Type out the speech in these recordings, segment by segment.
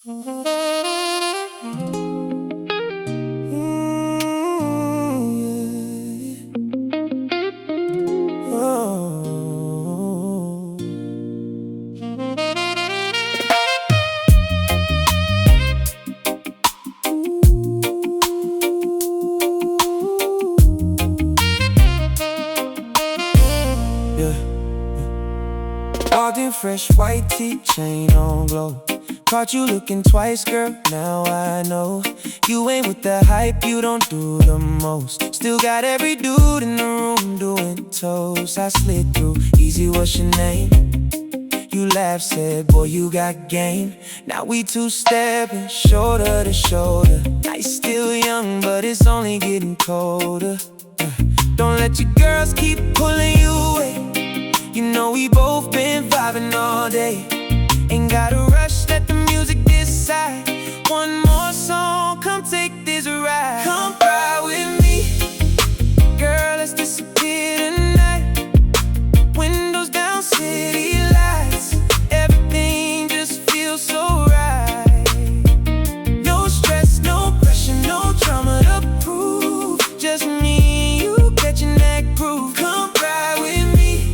Walked in fresh white tee, chain on glow. Caught you looking twice, girl, now I know you ain't with the hype, you don't do the most. Still got every dude in the room doing toes. I slid through, easy, what's your name? You laughed, said, boy, you got game. Now we two-stepping, shoulder to shoulder. Nice, still young, but it's only getting colder. Don't let your girls keep pulling you away. You know we both been vibing all day. Ain't gotta rush, let the music decide. One more song, come take this ride. Come ride with me, girl, let's disappear tonight. Windows down, city lights. Everything just feels so right. No stress, no pressure, no drama to prove. Just me and you catching that groove. Come ride with me.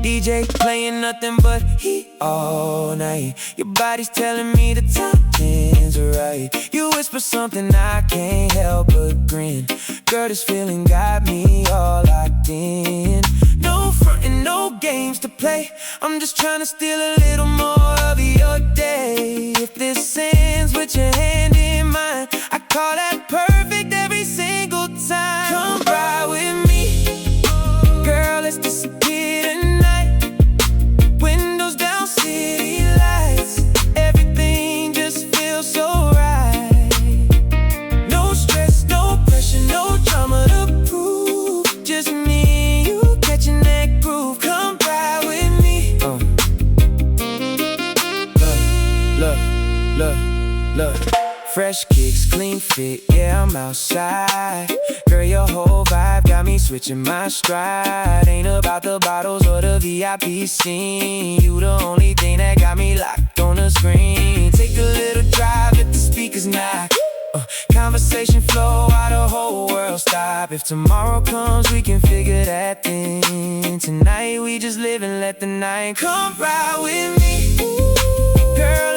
DJ playing nothing but heat all night. Your body's telling me the timing's right. You whisper something I can't help but grin. Girl, this feeling got me all locked in. No frontin', no games to play. I'm just trying to steal a little more of your day. If this ends with your hand in mine, I call that perfect every single time. Come ride with me, girl, let's disappear tonight. Windows down, city lights. Everything just feels so right. No stress, no pressure, no drama to prove. Just me and you catching that groove. Come ride with me. Look. Fresh kicks, clean fit, yeah, I'm outside. Girl, your whole vibe got me switching my stride. Ain't about the bottles or the VIP scene. You the only thing that got me locked on the screen. Take a little drive, let the speakers knock. Conversation flow while the whole world stop. If tomorrow comes, we can figure that thing. Tonight we just live and let the night come ride with me, girl.